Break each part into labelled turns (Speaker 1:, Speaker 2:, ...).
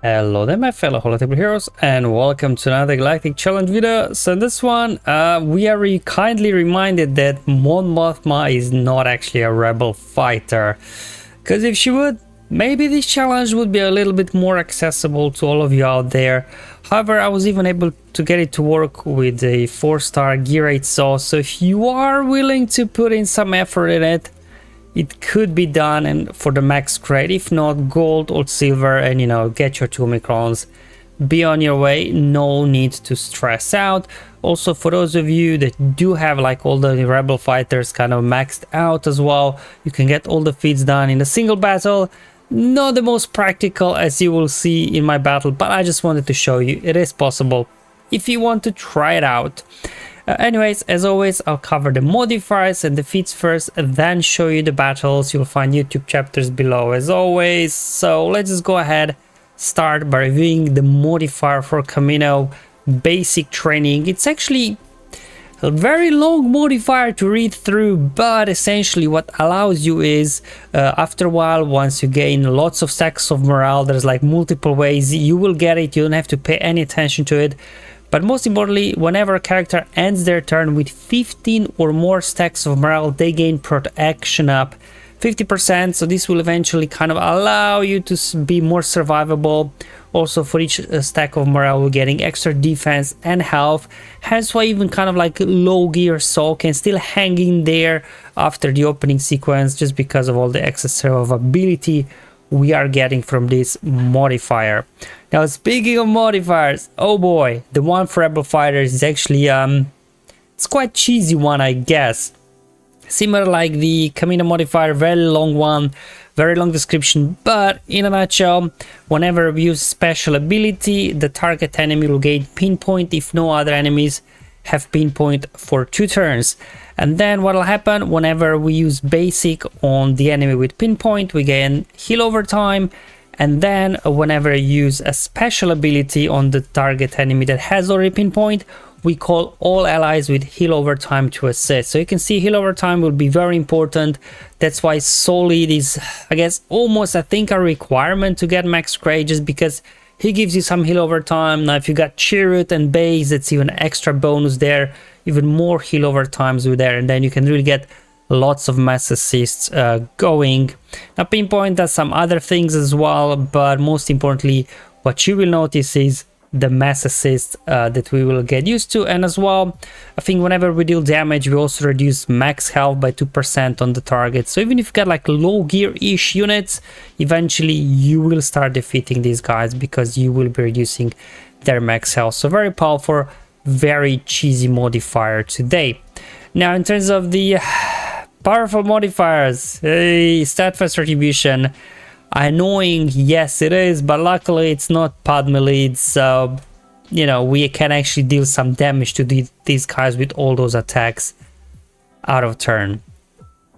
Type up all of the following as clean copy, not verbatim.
Speaker 1: Hello there my fellow holotable heroes, and welcome to another Galactic challenge video. So in this one we are kindly reminded that Mon Mothma is not actually a rebel fighter, because if she would, maybe this challenge would be a little bit more accessible to all of you out there. However, I was even able to get it to work with a 4-star gear 8 sauce, so if you are willing to put in some effort in it, it could be done, and for the max grade. If not, gold or silver, and get your 2 Omicrons, be on your way. No need to stress out. Also, for those of you that do have like all the rebel fighters kind of maxed out as well, you can get all the feats done in a single battle. Not the most practical, as you will see in my battle, but I just wanted to show you it is possible if you want to try it out. Anyways, as always, I'll cover the modifiers and the feats first, and then show you the battles. You'll find YouTube chapters below as always. So let's just go ahead, start by reviewing the modifier for Kamino basic training. It's actually a very long modifier to read through, but essentially what allows you is after a while, once you gain lots of stacks of morale, there's like multiple ways you will get it. You don't have to pay any attention to it. But most importantly, whenever a character ends their turn with 15 or more stacks of morale, they gain protection up 50%. So this will eventually kind of allow you to be more survivable. Also, for each stack of morale, we're getting extra defense and health. Hence why even kind of like low gear Soul can still hang in there after the opening sequence, just because of all the extra survivability we are getting from this modifier. Now, speaking of modifiers, oh boy, the one for rebel fighters is actually it's quite cheesy one, I guess. Similar like the Kamino modifier, very long one, very long description, but in a nutshell, whenever we use special ability, the target enemy will gain pinpoint if no other enemies have pinpoint for 2 turns. And then what will happen whenever we use basic on the enemy with pinpoint, we gain heal over time. And then whenever you use a special ability on the target enemy that has already pinpoint, we call all allies with heal over time to assist. So you can see heal over time will be very important. That's why solid is, I guess, almost I think a requirement to get max grade, just because he gives you some heal over time. Now if you got Chariot and base, it's even extra bonus there, even more heal over times with there, and then you can really get lots of mass assists going. Now pinpoint does some other things as well, but most importantly what you will notice is the mass assist that we will get used to. And as well, I think whenever we deal damage, we also reduce max health by 2% on the target. So even if you got like low gear-ish units, eventually you will start defeating these guys because you will be reducing their max health. So very powerful, very cheesy modifier today. Now in terms of the powerful modifiers, steadfast retribution. Annoying, yes it is, but luckily it's not Padme lead, so we can actually deal some damage to these guys with all those attacks out of turn.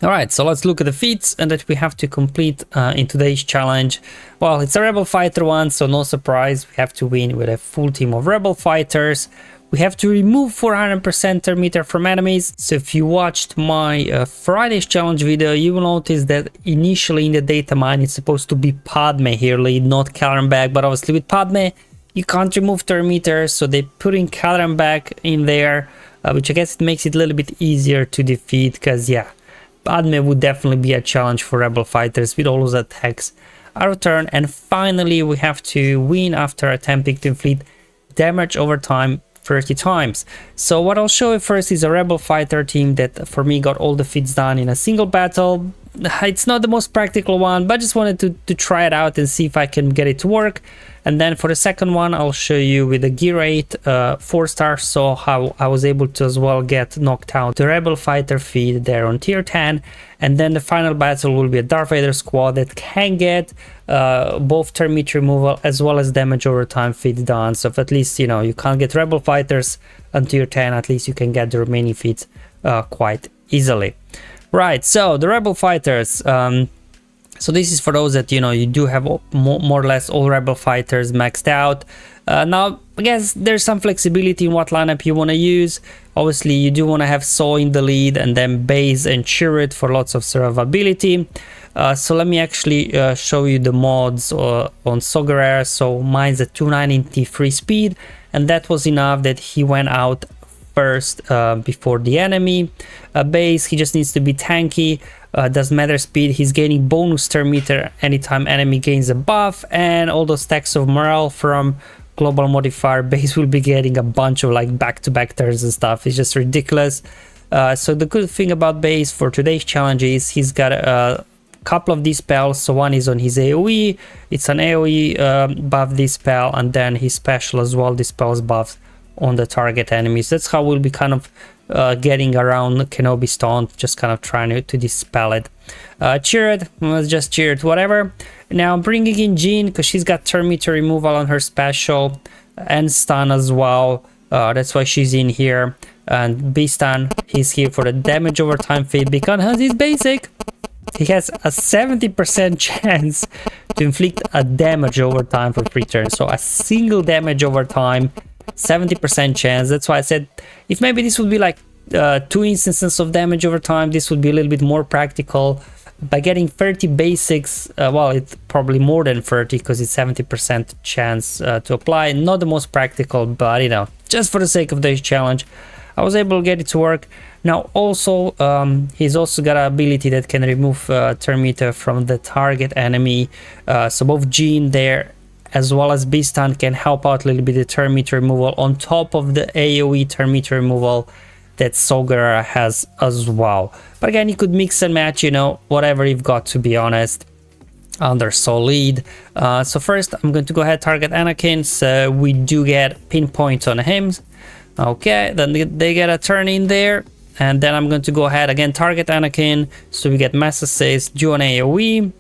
Speaker 1: Alright, so let's look at the feats and that we have to complete in today's challenge. Well, it's a rebel fighter one, so no surprise, we have to win with a full team of rebel fighters. We have to remove 400% turn meter from enemies. So if you watched my Friday's challenge video, you will notice that initially in the data mine it's supposed to be Padme here lead, not Caloran bag, but obviously with Padme you can't remove turn meter, so they put in Caloran bag in there, which I guess it makes it a little bit easier to defeat, because yeah, Padme would definitely be a challenge for rebel fighters with all those attacks out of turn. And finally we have to win after attempting to inflict damage over time 30 times. So what I'll show you first is a rebel fighter team that for me got all the feats done in a single battle. It's not the most practical one, but I just wanted to try it out and see if I can get it to work. And then for the second one, I'll show you with a gear 8 4-star, so how I was able to as well get knocked out the rebel fighter feat there on tier 10. And then the final battle will be a Darth Vader squad that can get both turn meter removal as well as damage over time feats done. So if at least you can't get rebel fighters on tier 10, at least you can get the remaining feats quite easily. Right, so the rebel fighters, so this is for those that you do have more or less all rebel fighters maxed out. Now I guess there's some flexibility in what lineup you want to use. Obviously you do want to have Soul in the lead, and then base and Chariot for lots of survivability. So let me actually show you the mods on SWGOH Era. So mine's a 293 speed, and that was enough that he went out first before the enemy. Base, he just needs to be tanky. Doesn't matter speed, he's gaining bonus turn meter anytime enemy gains a buff, and all those stacks of morale from global modifier. Base will be getting a bunch of like back-to-back turns and stuff. It's just ridiculous. So the good thing about Base for today's challenge is he's got a couple of these spells. So one is on his AoE, it's an AoE buff this spell, and then his special as well, this spell's buffs on the target enemies. That's how we'll be kind of getting around Kenobi's taunt, just kind of trying to dispel it. Cheered, let's just cheer it, whatever. Now I'm bringing in Jean because she's got turn meter removal on her special and stun as well. That's why she's in here. And B-Stan, he's here for the damage over time feat because he's basic. He has a 70% chance to inflict a damage over time for 3 turns. So a single damage over time, 70% chance. That's why I said if maybe this would be like 2 instances of damage over time, this would be a little bit more practical. By getting 30 basics, well, it's probably more than 30 because it's 70% chance to apply. Not the most practical, but you know, just for the sake of this challenge, I was able to get it to work. Now also, he's also got an ability that can remove turn meter from the target enemy. So both Jean there as well as B-Stan can help out a little bit the turn meter removal on top of the AoE turn meter removal that SWGOH has as well. But again, you could mix and match, you know, whatever you've got, to be honest, under solid. So first I'm going to go ahead target Anakin, so we do get pinpoint on him. Okay, then they get a turn in there, and then I'm going to go ahead again target Anakin, so we get mass assist, do an AoE.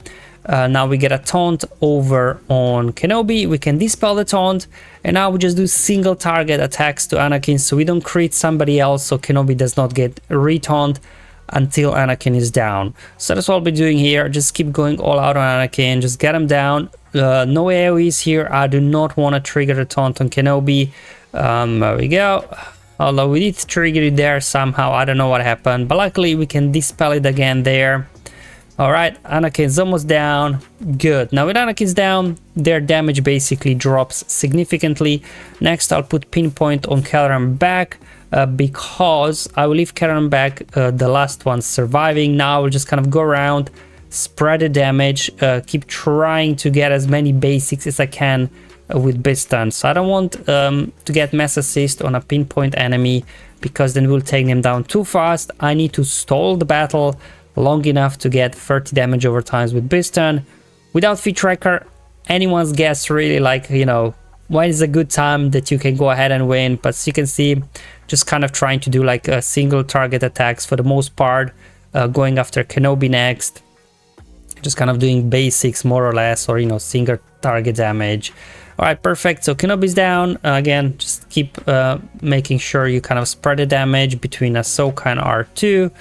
Speaker 1: Now we get a taunt over on Kenobi, we can dispel the taunt, and now we just do single target attacks to Anakin, so we don't crit somebody else, so Kenobi does not get retaunt until Anakin is down. So that's what I'll be doing here, just keep going all out on Anakin, just get him down. No AoEs here, I do not want to trigger the taunt on Kenobi. There we go. Although we did trigger it there somehow, I don't know what happened, but luckily we can dispel it again there. Alright, Anakin's almost down. Good. Now with Anakin's down, their damage basically drops significantly. Next, I'll put pinpoint on Kelleran back because I will leave Kelleran back, the last one surviving. Now we'll just kind of go around, spread the damage, keep trying to get as many basics as I can with B-Stan. So I don't want to get mass assist on a pinpoint enemy because then we'll take them down too fast. I need to stall the battle long enough to get 30 damage over times with B-Stan. Without feat tracker, anyone's guess really, like, you know, when is a good time that you can go ahead and win. But as you can see, just kind of trying to do like a single target attacks for the most part, going after Kenobi next, just kind of doing basics more or less, or you know, single target damage. All right, perfect. So Kenobi's down. Again, just keep making sure you kind of spread the damage between Ahsoka and R2.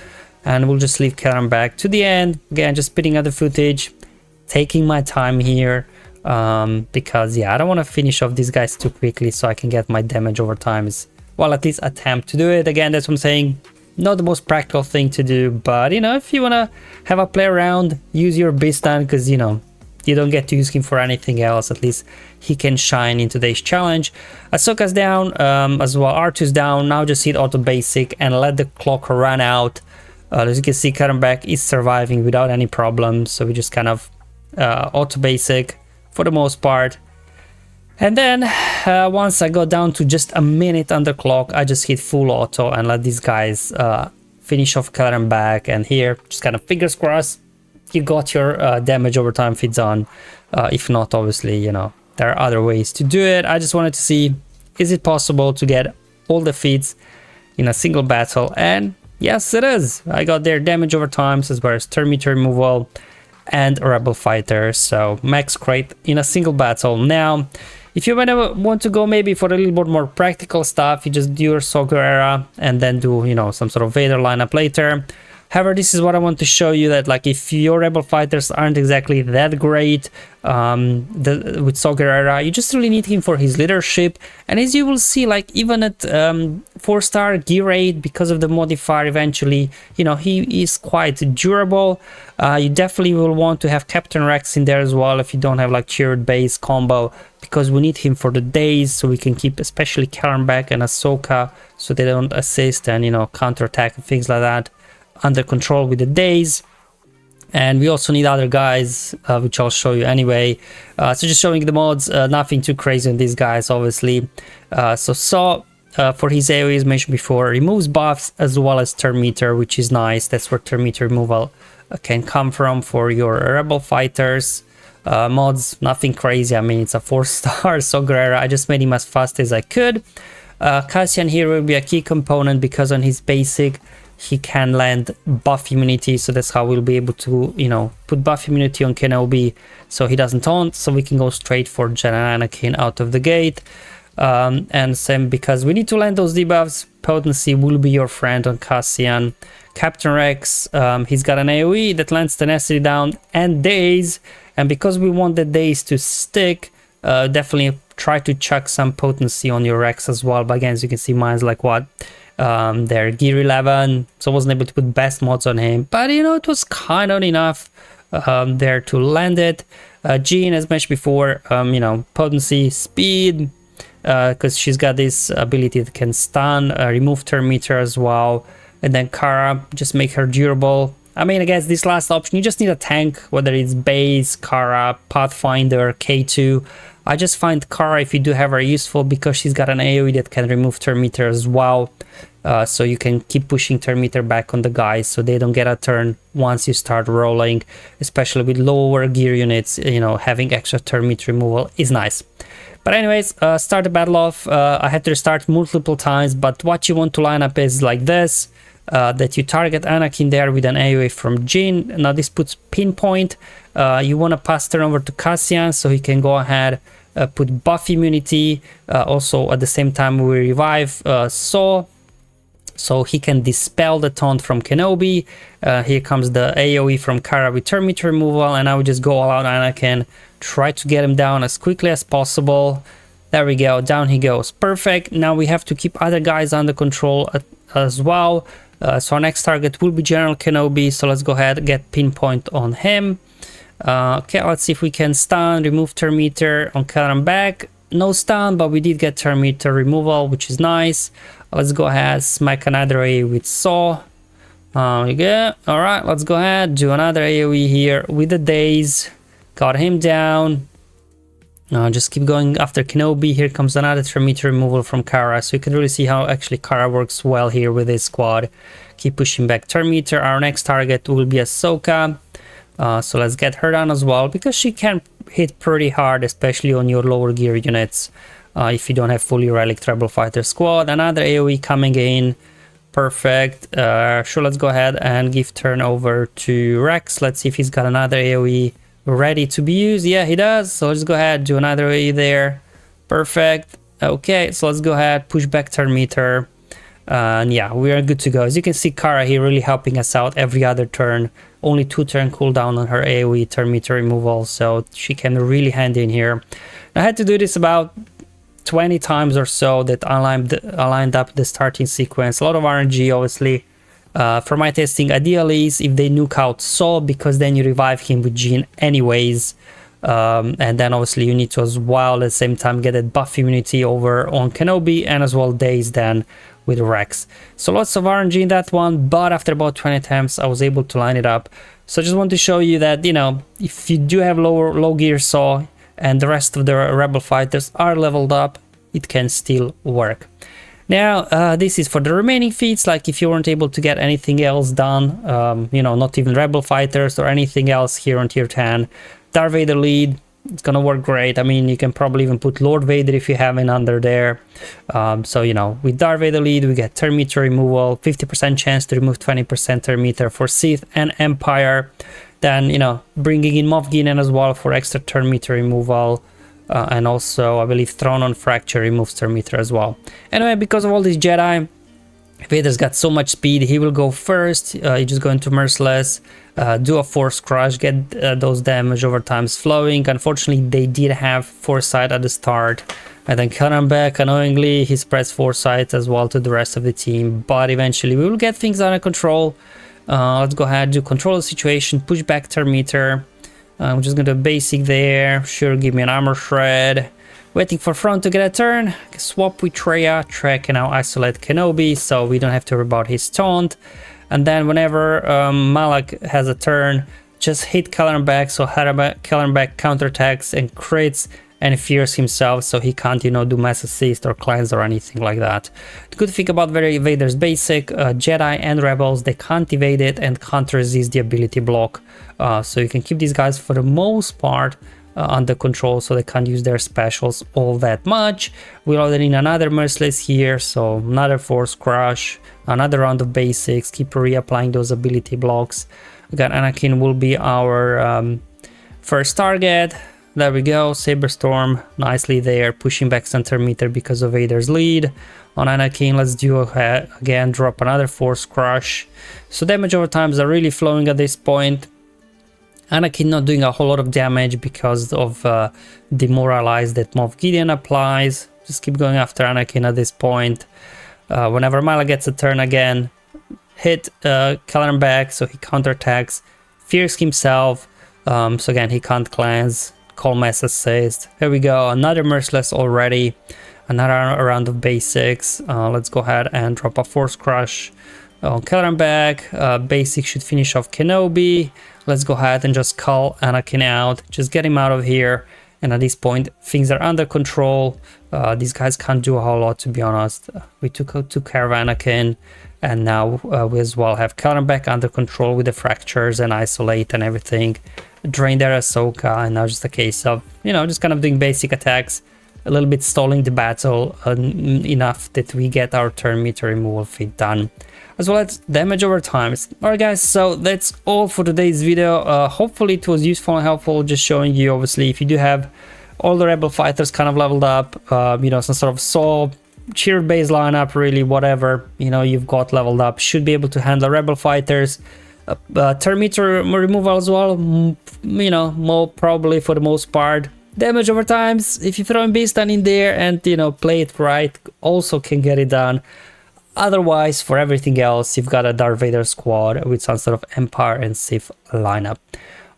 Speaker 1: And we'll just leave Kelleran back to the end. Again, just spitting out the footage, taking my time here, because yeah, I don't want to finish off these guys too quickly, so I can get my damage over time. Well, at least attempt to do it. Again, that's what I'm saying. Not the most practical thing to do, but you know, if you want to have a play around, use your B-Stan, because you know, you don't get to use him for anything else. At least he can shine in today's challenge. Ahsoka's down as well. R2's down. Now just hit auto basic and let the clock run out. As you can see, Kelleran back is surviving without any problems. So we just kind of auto basic for the most part. And then once I got down to just a minute on the clock, I just hit full auto and let these guys finish off Kelleran back. And here, just kind of fingers crossed, you got your damage over time feeds on. If not, obviously, you know, there are other ways to do it. I just wanted to see, is it possible to get all the feats in a single battle? And yes, it is. I got their damage over times as well as turn meter removal and rebel fighter. So max crate in a single battle. Now, if you want to go maybe for a little bit more practical stuff, you just do your SWGOH Era and then do, you know, some sort of Vader lineup later. However, this is what I want to show you, that like if your rebel fighters aren't exactly that great with Saw Gerrera, you just really need him for his leadership. And as you will see, like even at 4-star gear 8, because of the modifier, eventually, you know, he is quite durable. You definitely will want to have Captain Rex in there as well if you don't have like tiered base combo, because we need him for the days, so we can keep especially Karen back and Ahsoka, so they don't assist and, you know, counterattack and things like that under control with the days. And we also need other guys, which I'll show you anyway. So just showing the mods, nothing too crazy on these guys, obviously. So Saw, for his AoE, as mentioned before, removes buffs as well as turn meter, which is nice. That's where turn meter removal can come from for your rebel fighters. Mods, nothing crazy. I mean, it's a 4-star Saw Gerrera. I just made him as fast as I could. Cassian here will be a key component because on his basic he can land buff immunity, so that's how we'll be able to, you know, put buff immunity on Kenobi so he doesn't taunt, so we can go straight for Jedi Anakin out of the gate. And same, because we need to land those debuffs, potency will be your friend on Cassian. Captain Rex, he's got an AoE that lands tenacity down and days, and because we want the days to stick, definitely try to chuck some potency on your Rex as well. But again, as you can see, mine's like what, they're gear 11, so I wasn't able to put best mods on him, but you know, it was kind of enough there to land it. Jean, as mentioned before, you know, potency, speed, because she's got this ability that can stun, remove turn meter as well. And then Cara, just make her durable. I mean, I guess this last option, you just need a tank, whether it's base, Cara, Pathfinder, K2. I just find Cara, if you do have her, useful because she's got an AoE that can remove turn meter as well. So you can keep pushing turn meter back on the guys so they don't get a turn once you start rolling, especially with lower gear units. You know, having extra turn meter removal is nice. But anyways, start the battle off. I had to restart multiple times, but what you want to line up is like this. That you target Anakin there with an AoE from Jin. Now this puts pinpoint. You want to pass turn over to Cassian so he can go ahead, put buff immunity. Also at the same time we revive Saw, so he can dispel the taunt from Kenobi. Here comes the AoE from Cara with turn meter removal, and I would just go all out Anakin, try to get him down as quickly as possible. There we go, down he goes, perfect. Now we have to keep other guys under control as well. So our next target will be General Kenobi, so let's go ahead and get pinpoint on him. Okay, let's see if we can stun, remove turn meter on Karen back. No stun, but we did get turn meter removal, which is nice. Let's go ahead, smack another AoE with Saw. We go. Alright, let's go ahead, do another AoE here with the days. Got him down. Just keep going after Kenobi. Here comes another turn meter removal from Cara, so you can really see how actually Cara works well here with his squad. Keep pushing back turn meter. Our next target will be Ahsoka, so let's get her down as well, because she can hit pretty hard, especially on your lower gear units, if you don't have fully relic rebel fighter squad. Another AoE coming in, perfect. Sure, let's go ahead and give turn over to Rex. Let's see if he's got another AoE ready to be used. Yeah, he does. So let's go ahead, do another AoE there. Perfect. Okay, so let's go ahead, push back turn meter, and yeah, we are good to go. As you can see, Cara here really helping us out every other turn. Only 2 turn cooldown on her AoE turn meter removal, so she came really handy in here. I had to do this about 20 times or so that aligned up the starting sequence. A lot of RNG, obviously. For my testing, ideally is if they nuke out Saw, because then you revive him with Jean anyways. And then obviously you need to as well at the same time get that buff immunity over on Kenobi, and as well days then with Rex. So lots of RNG in that one, but after about 20 attempts I was able to line it up. So I just want to show you that, you know, if you do have low gear Saw and the rest of the rebel fighters are leveled up, it can still work. Now, this is for the remaining feats, like if you weren't able to get anything else done, you know, not even rebel fighters or anything else here on tier 10, Darth Vader lead, it's gonna work great. I mean, you can probably even put Lord Vader if you have it under there. So, you know, with Darth Vader lead, we get turn meter removal, 50% chance to remove 20% turn meter for Sith and Empire. Then, you know, bringing in Moff Gideon as well for extra turn meter removal. And also, I believe Throne on Fracture removes turn meter as well. Anyway, because of all these Jedi, Vader's got so much speed, he will go first. You just go into Merciless, do a Force Crush, get those damage over times flowing. Unfortunately, they did have Foresight at the start. And then Conan back, annoyingly, he spreads Foresight as well to the rest of the team. But eventually, we will get things under control. Let's go ahead, do control the situation, push back turn meter. I'm just going to basic there. Sure, give me an armor shred. Waiting for front to get a turn. Swap with Treya. Treya can now isolate Kenobi, so we don't have to worry about his taunt. And then whenever Malak has a turn, just hit Kelleran back, so Kelleran back counterattacks and crits and fears himself, so he can't, you know, do mass assist or cleanse or anything like that. The good thing about Vader's basic, Jedi and Rebels, they can't evade it and can't resist the ability block. So you can keep these guys for the most part under control, so they can't use their specials all that much. We're already in another Merciless here, so another Force Crush, another round of basics, keep reapplying those ability blocks. Again, Anakin will be our first target. There we go, Saber Storm, nicely there, pushing back center meter because of Vader's lead. On Anakin, let's do again, drop another Force Crush. So damage over times are really flowing at this point. Anakin not doing a whole lot of damage because of Demoralize that Moff Gideon applies. Just keep going after Anakin at this point. Whenever Mala gets a turn again, hit Kelleran back, so he counterattacks, fears himself, so again he can't cleanse, call mass assist. Here we go, another Merciless already, another round of basics. Let's go ahead and drop a Force Crush on Kelleran back. Basic should finish off Kenobi. Let's go ahead and just call Anakin out, just get him out of here. And at this point, things are under control. These guys can't do a whole lot, to be honest. We took care of Anakin, and now we as well have Kelleran back under control with the fractures and isolate and everything. Drain their Ahsoka, and now just a case of, you know, just kind of doing basic attacks, a little bit stalling the battle enough that we get our turn meter removal feat done, as well as damage over time. Alright guys, so that's all for today's video. Hopefully it was useful and helpful, just showing you, obviously, if you do have all the rebel fighters kind of leveled up, you know, some sort of soul cheer base lineup, really, whatever, you know, you've got leveled up, should be able to handle rebel fighters. Turn meter removal as well, you know, more probably for the most part. Damage over times, if you throw in Beastan in there and, you know, play it right, also can get it done. Otherwise, for everything else, you've got a Darth Vader squad with some sort of Empire and Sith lineup.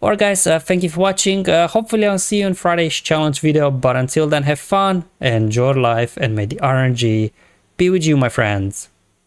Speaker 1: Alright guys, thank you for watching. Hopefully I'll see you in Friday's challenge video, but until then, have fun, enjoy life, and may the RNG be with you, my friends.